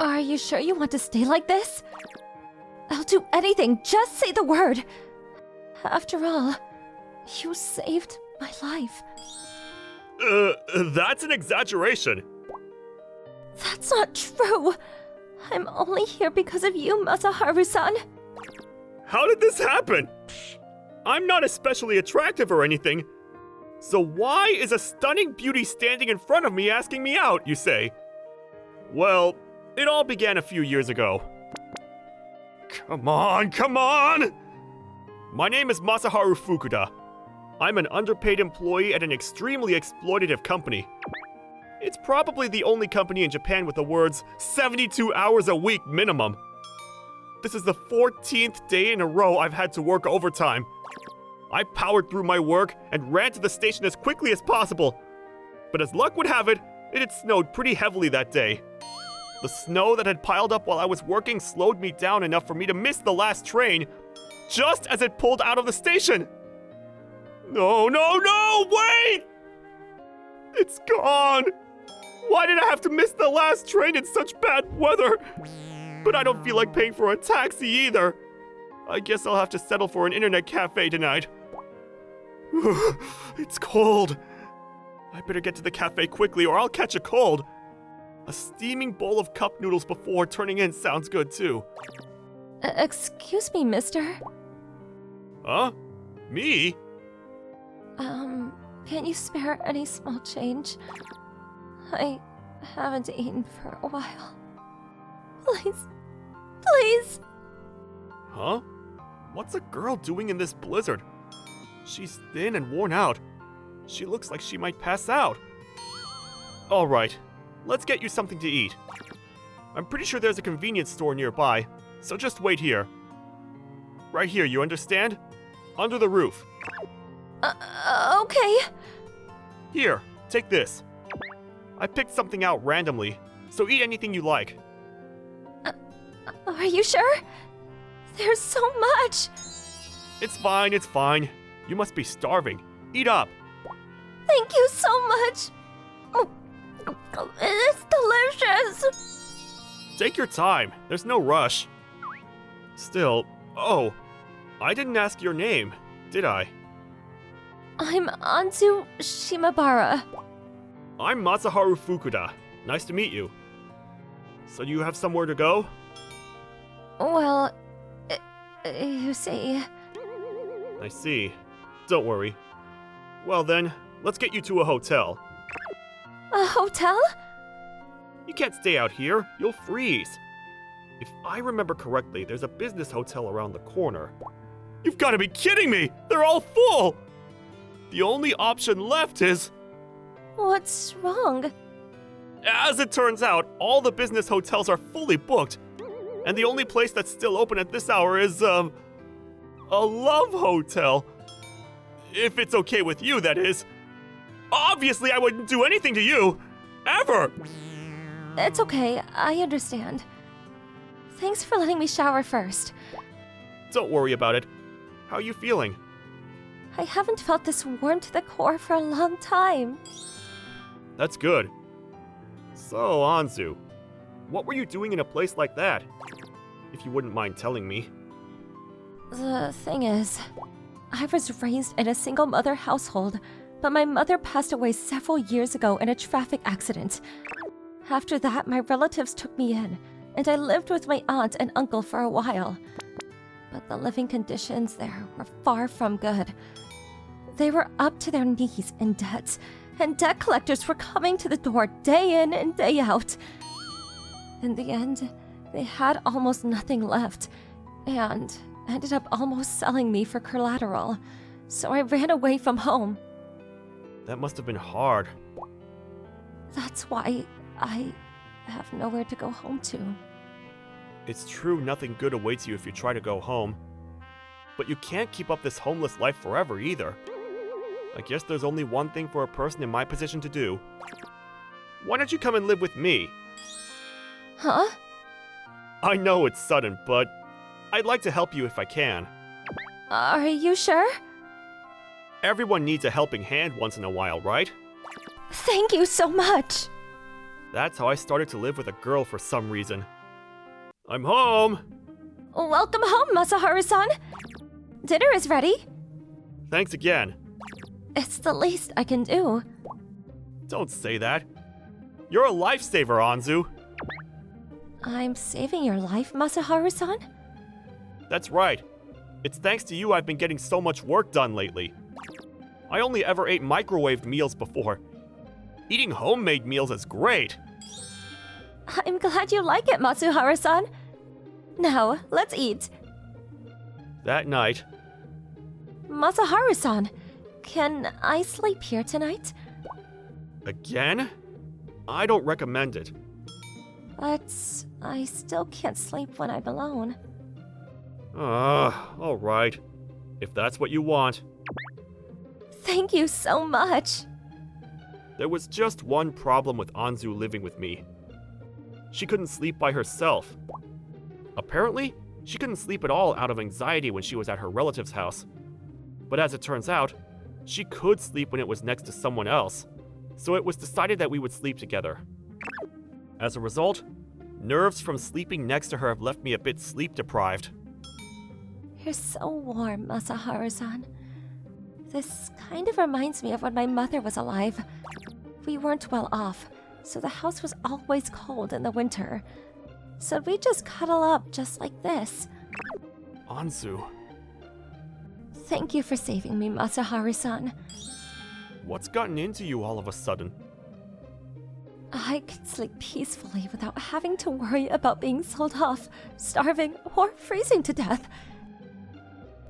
Are you sure you want to stay like this? I'll do anything, just say the word. After all, you saved my life. That's an exaggeration. That's not true. I'm only here because of you, Masaharu-san. How did this happen? I'm not especially attractive or anything. So why is a stunning beauty standing in front of me asking me out, you say? Well, it all began a few years ago. Come on, come on! My name is Masaharu Fukuda. I'm an underpaid employee at an extremely exploitative company. It's probably the only company in Japan with the words 72 hours a week minimum. This is the 14th day in a row I've had to work overtime. I powered through my work and ran to the station as quickly as possible. But as luck would have it, it had snowed pretty heavily that day. The snow that had piled up while I was working slowed me down enough for me to miss the last train, just as it pulled out of the station. No, no, no, wait! It's gone! Why did I have to miss the last train in such bad weather? But I don't feel like paying for a taxi either. I guess I'll have to settle for an internet cafe tonight. It's cold. I better get to the cafe quickly or I'll catch a cold. A steaming bowl of cup noodles before turning in sounds good too. Excuse me, mister. Huh? Me? Can you spare any small change? I haven't eaten for a while. Please. Please! Huh? What's a girl doing in this blizzard? She's thin and worn out. She looks like she might pass out. Alright, let's get you something to eat. I'm pretty sure there's a convenience store nearby, so just wait here. Right here, you understand? Under the roof. Okay. Here, take this. I picked something out randomly, so eat anything you like. Are you sure? There's so much! It's fine, it's fine. You must be starving. Eat up. Thank you so much! It's delicious! Take your time. There's no rush. Still, oh, I didn't ask your name, did I? I'm Anzu Shimabara. I'm Masaharu Fukuda. Nice to meet you. So do you have somewhere to go? Well, you see... I see. Don't worry. Well then, let's get you to a hotel. A hotel? You can't stay out here. You'll freeze. If I remember correctly, there's a business hotel around the corner. You've got to be kidding me! They're all full! The only option left is... What's wrong? As it turns out, all the business hotels are fully booked. And the only place that's still open at this hour is, a love hotel. If it's okay with you, that is. Obviously, I wouldn't do anything to you. Ever! It's okay, I understand. Thanks for letting me shower first. Don't worry about it. How are you feeling? I haven't felt this warm to the core for a long time. That's good. So, Anzu, what were you doing in a place like that? If you wouldn't mind telling me. The thing is, I was raised in a single-mother household, but my mother passed away several years ago in a traffic accident. After that, my relatives took me in, and I lived with my aunt and uncle for a while. But the living conditions there were far from good. They were up to their knees in debts, and debt collectors were coming to the door day in and day out. In the end, they had almost nothing left, and ended up almost selling me for collateral, so I ran away from home. That must have been hard. That's why I have nowhere to go home to. It's true nothing good awaits you if you try to go home. But you can't keep up this homeless life forever either. I guess there's only one thing for a person in my position to do. Why don't you come and live with me? Huh? I know it's sudden, but I'd like to help you if I can. Are you sure? Everyone needs a helping hand once in a while, right? Thank you so much! That's how I started to live with a girl for some reason. I'm home! Welcome home, Masaharu-san. Dinner is ready. Thanks again. It's the least I can do. Don't say that. You're a lifesaver, Anzu. I'm saving your life, Masaharu-san? That's right. It's thanks to you I've been getting so much work done lately. I only ever ate microwaved meals before. Eating homemade meals is great. I'm glad you like it, Matsuharu-san. Now, let's eat. That night, Masaharu-san, can I sleep here tonight? again? I don't recommend it. But I still can't sleep when I'm alone. Alright. If that's what you want. Thank you so much. There was just one problem with Anzu living with me. She couldn't sleep by herself. Apparently, she couldn't sleep at all out of anxiety when she was at her relative's house. But as it turns out, she could sleep when it was next to someone else, so it was decided that we would sleep together. As a result, nerves from sleeping next to her have left me a bit sleep deprived. You're so warm, Masaharu-san. This kind of reminds me of when my mother was alive. We weren't well off, so the house was always cold in the winter. So we just cuddle up just like this. Anzu, Thank you for saving me, Masaharu-san. what's gotten into you all of a sudden? I could sleep peacefully without having to worry about being sold off, starving, or freezing to death.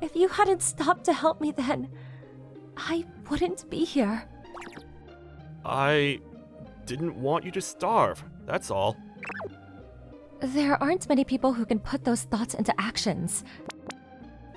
If you hadn't stopped to help me then, I wouldn't be here. I didn't want you to starve, that's all. There aren't many people who can put those thoughts into actions.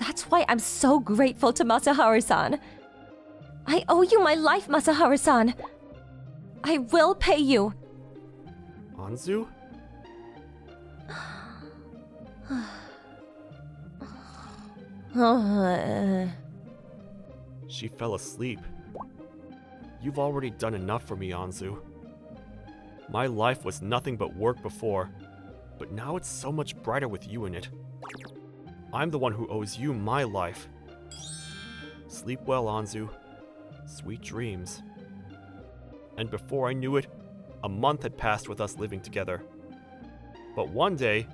That's why I'm so grateful to Masaharu-san. I owe you my life, Masaharu-san. I will pay you. Anzu? She fell asleep. You've already done enough for me, Anzu. My life was nothing but work before, but now it's so much brighter with you in it. I'm the one who owes you my life. Sleep well, Anzu. Sweet dreams. And before I knew it, a month had passed with us living together. But one day,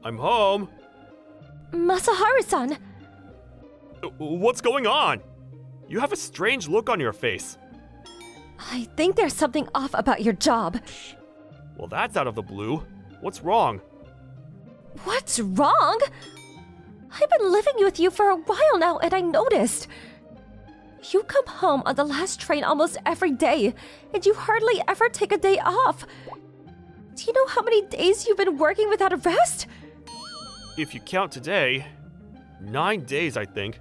I'm home! Masaharu-san! What's going on? You have a strange look on your face. I think there's something off about your job. Well, that's out of the blue. What's wrong? What's wrong? I've been living with you for a while now and I noticed. You come home on the last train almost every day, and you hardly ever take a day off. Do you know how many days you've been working without a rest? If you count today, 9 days, I think.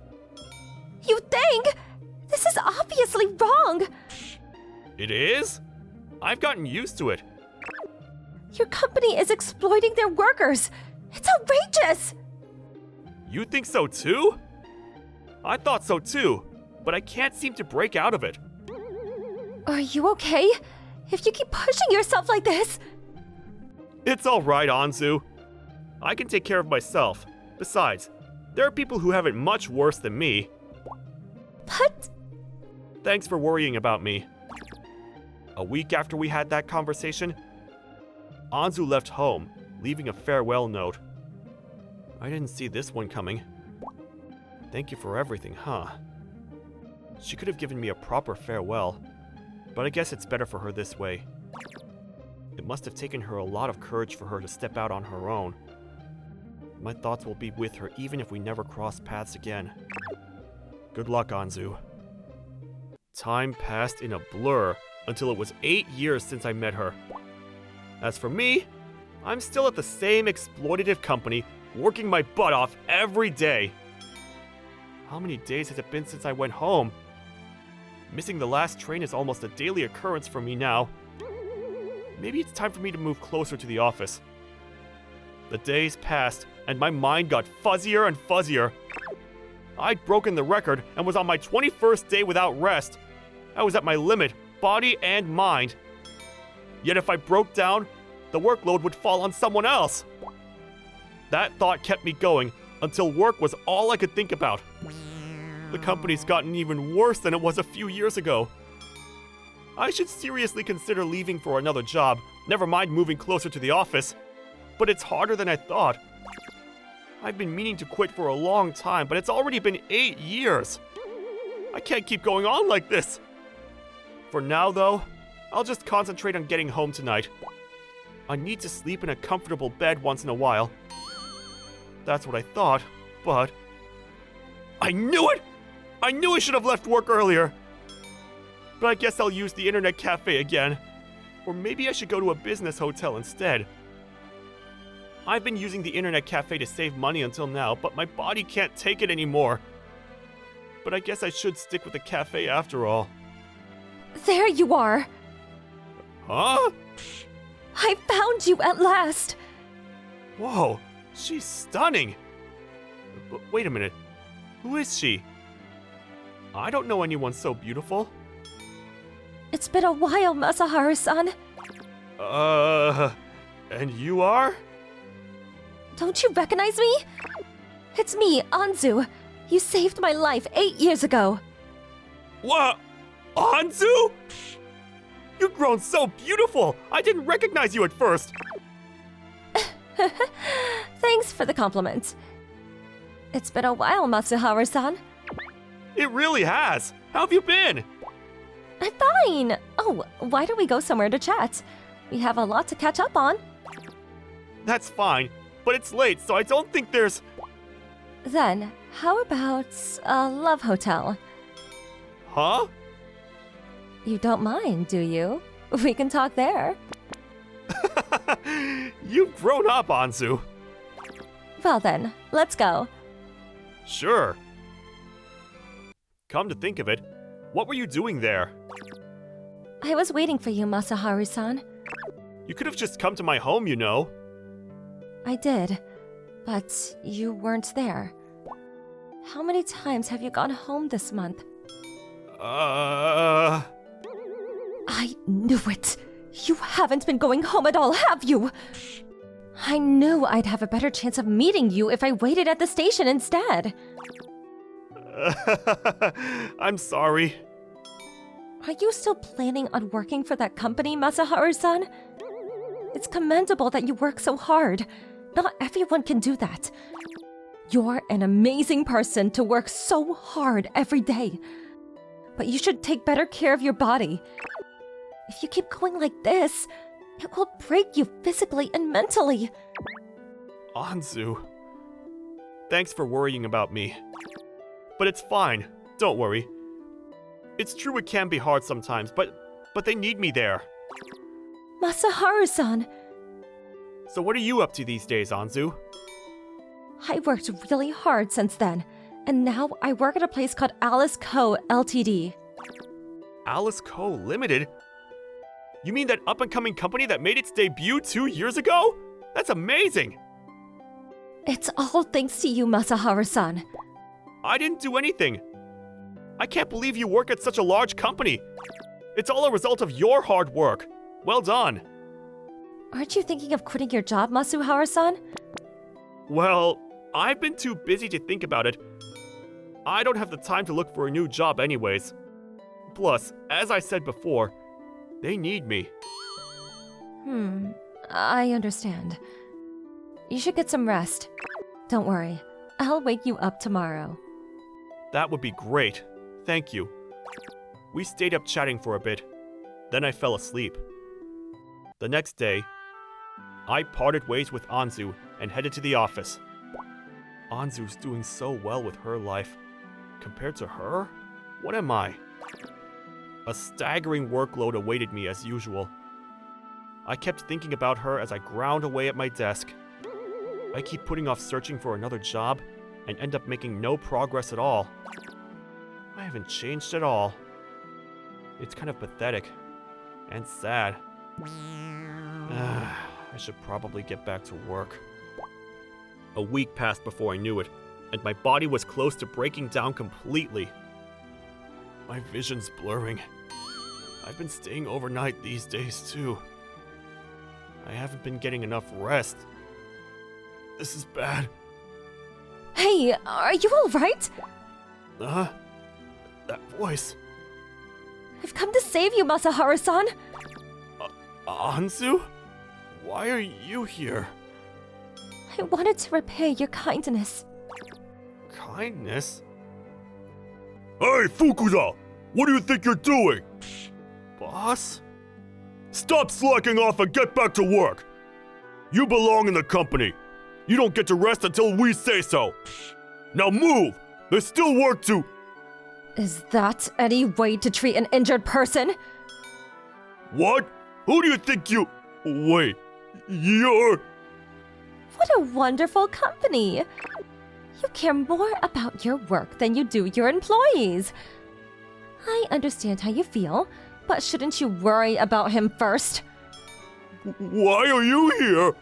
You think? This is obviously wrong. It is? I've gotten used to it. Your company is exploiting their workers. It's outrageous. You think so too? I thought so too, but I can't seem to break out of it. Are you okay? If you keep pushing yourself like this... It's alright, Anzu. I can take care of myself. Besides, there are people who have it much worse than me. But... Thanks for worrying about me. A week after we had that conversation, Anzu left home, leaving a farewell note. I didn't see this one coming. Thank you for everything, huh? She could have given me a proper farewell, but I guess it's better for her this way. It must have taken her a lot of courage for her to step out on her own. My thoughts will be with her even if we never cross paths again. Good luck, Anzu. Time passed in a blur until it was 8 years since I met her. As for me, I'm still at the same exploitative company, working my butt off every day. How many days has it been since I went home? Missing the last train is almost a daily occurrence for me now. Maybe it's time for me to move closer to the office. The days passed, and my mind got fuzzier and fuzzier. I'd broken the record and was on my 21st day without rest. I was at my limit, body and mind. Yet if I broke down, the workload would fall on someone else. That thought kept me going until work was all I could think about. The company's gotten even worse than it was a few years ago. I should seriously consider leaving for another job, never mind moving closer to the office. But it's harder than I thought. I've been meaning to quit for a long time, but it's already been 8 years. I can't keep going on like this. For now, though, I'll just concentrate on getting home tonight. I need to sleep in a comfortable bed once in a while. That's what I thought, but... I knew it! I knew I should have left work earlier! But I guess I'll use the internet cafe again. Or maybe I should go to a business hotel instead. I've been using the internet cafe to save money until now, but my body can't take it anymore. But I guess I should stick with the cafe after all. There you are! Huh? I found you at last! Whoa, she's stunning! But wait a minute, who is she? I don't know anyone so beautiful. It's been a while, Masaharu-san. And you are? Don't you recognize me? It's me, Anzu. You saved my life 8 years ago. What? Anzu? You've grown so beautiful! I didn't recognize you at first! Thanks for the compliment. It's been a while, Masaharu-san. It really has! How have you been? I'm fine. Oh, why don't we go somewhere to chat? We have a lot to catch up on. That's fine, but it's late, so I don't think there's... Then, how about a love hotel? Huh? You don't mind, do you? We can talk there. You've grown up, Anzu. Well then, let's go. Sure. Come to think of it, what were you doing there? I was waiting for you, Masaharu-san. You could have just come to my home, you know. I did, but you weren't there. How many times have you gone home this month? I knew it! You haven't been going home at all, have you? I knew I'd have a better chance of meeting you if I waited at the station instead. I'm sorry. Are you still planning on working for that company, Masaharu-san? It's commendable that you work so hard. Not everyone can do that. You're an amazing person to work so hard every day. But you should take better care of your body. If you keep going like this, it will break you physically and mentally. Anzu. Thanks for worrying about me. But it's fine. Don't worry. It's true it can be hard sometimes, but they need me there. Masaharu-san. So what are you up to these days, Anzu? I worked really hard since then, and now I work at a place called Alice Co. Ltd. Alice Co. Limited? You mean that up-and-coming company that made its debut 2 years ago? That's amazing! It's all thanks to you, Masaharu-san. I didn't do anything. I can't believe you work at such a large company. It's all a result of your hard work. Well done. Aren't you thinking of quitting your job, Masuharu-san? Well, I've been too busy to think about it. I don't have the time to look for a new job anyways. Plus, as I said before, they need me. I understand. You should get some rest. Don't worry, I'll wake you up tomorrow. That would be great. Thank you. We stayed up chatting for a bit. Then I fell asleep. The next day, I parted ways with Anzu and headed to the office. Anzu's doing so well with her life. Compared to her, what am I? A staggering workload awaited me as usual. I kept thinking about her as I ground away at my desk. I keep putting off searching for another job and end up making no progress at all. I haven't changed at all. It's kind of pathetic and sad. I should probably get back to work. A week passed before I knew it, and my body was close to breaking down completely. My vision's blurring. I've been staying overnight these days too. I haven't been getting enough rest. This is bad. Hey, are you alright? That voice. I've come to save you, Masaharu-san. Anzu? Why are you here? I wanted to repay your kindness. Kindness? Hey, Fukuda! What do you think you're doing? Boss? Stop slacking off and get back to work! You belong in the company. You don't get to rest until we say so. Now move! There's still work to... Is that any way to treat an injured person? What? Who do you think you... Wait, you're... What a wonderful company! You care more about your work than you do your employees. I understand how you feel, but shouldn't you worry about him first? Why are you here?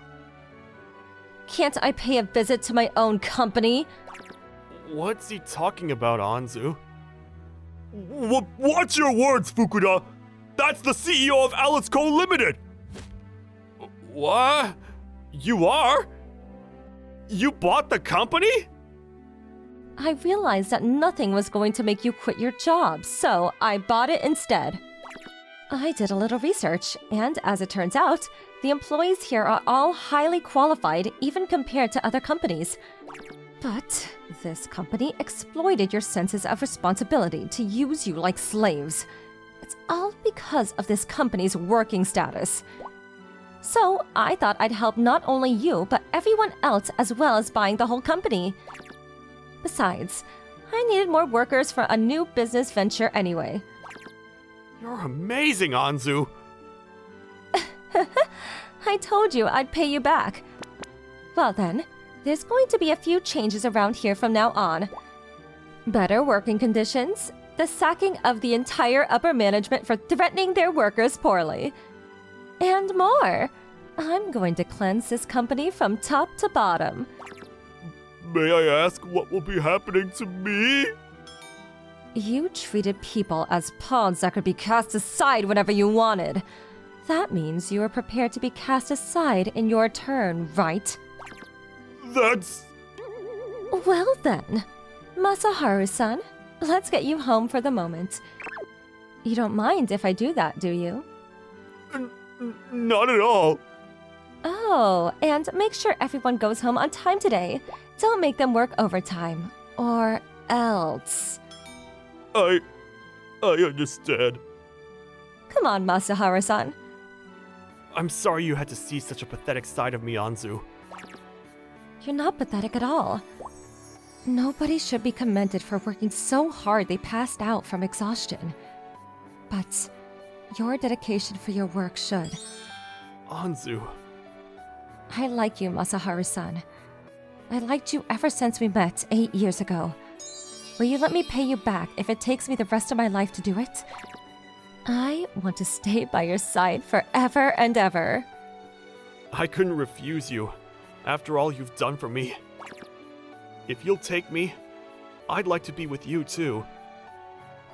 Can't I pay a visit to my own company? What's he talking about, Anzu? Watch your words, Fukuda! That's the CEO of Alice Co. Limited! What? You are? You bought the company? I realized that nothing was going to make you quit your job, so I bought it instead. I did a little research, and as it turns out, the employees here are all highly qualified, even compared to other companies. But this company exploited your senses of responsibility to use you like slaves. It's all because of this company's working status. So I thought I'd help not only you, but everyone else as well as buying the whole company. Besides, I needed more workers for a new business venture anyway. You're amazing, Anzu! I told you I'd pay you back. Well then, there's going to be a few changes around here from now on. Better working conditions, the sacking of the entire upper management for threatening their workers poorly. And more. I'm going to cleanse this company from top to bottom. May I ask what will be happening to me? You treated people as pawns that could be cast aside whenever you wanted. That means you are prepared to be cast aside in your turn, right? That's... Well then, Masaharu-san, let's get you home for the moment. You don't mind if I do that, do you? Not at all. Oh, and make sure everyone goes home on time today. Don't make them work overtime. Or else. I understand. Come on, Masaharu-san. I'm sorry you had to see such a pathetic side of me, Anzu. You're not pathetic at all. Nobody should be commended for working so hard they passed out from exhaustion. But your dedication for your work should. Anzu. I like you, Masaharu-san. I liked you ever since we met 8 years ago. Will you let me pay you back if it takes me the rest of my life to do it? I want to stay by your side forever and ever. I couldn't refuse you, after all you've done for me. If you'll take me, I'd like to be with you too.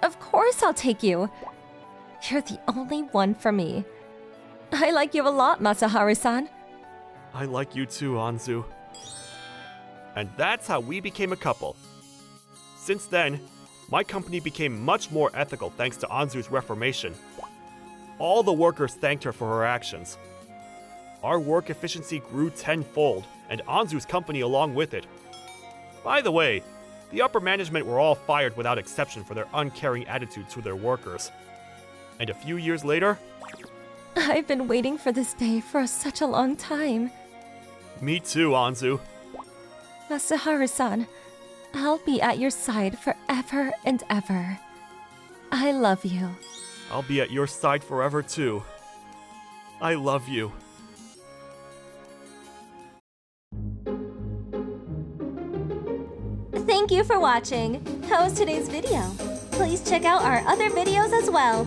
Of course I'll take you. You're the only one for me. I like you a lot, Masaharu-san. I like you too, Anzu. And that's how we became a couple. Since then, my company became much more ethical thanks to Anzu's reformation. All the workers thanked her for her actions. Our work efficiency grew tenfold, and Anzu's company along with it. By the way, the upper management were all fired without exception for their uncaring attitude to their workers. And a few years later... I've been waiting for this day for such a long time. Me too, Anzu. Masaharu-san, I'll be at your side forever and ever. I love you. I'll be at your side forever too. I love you. Thank you for watching. How was today's video? Please check out our other videos as well.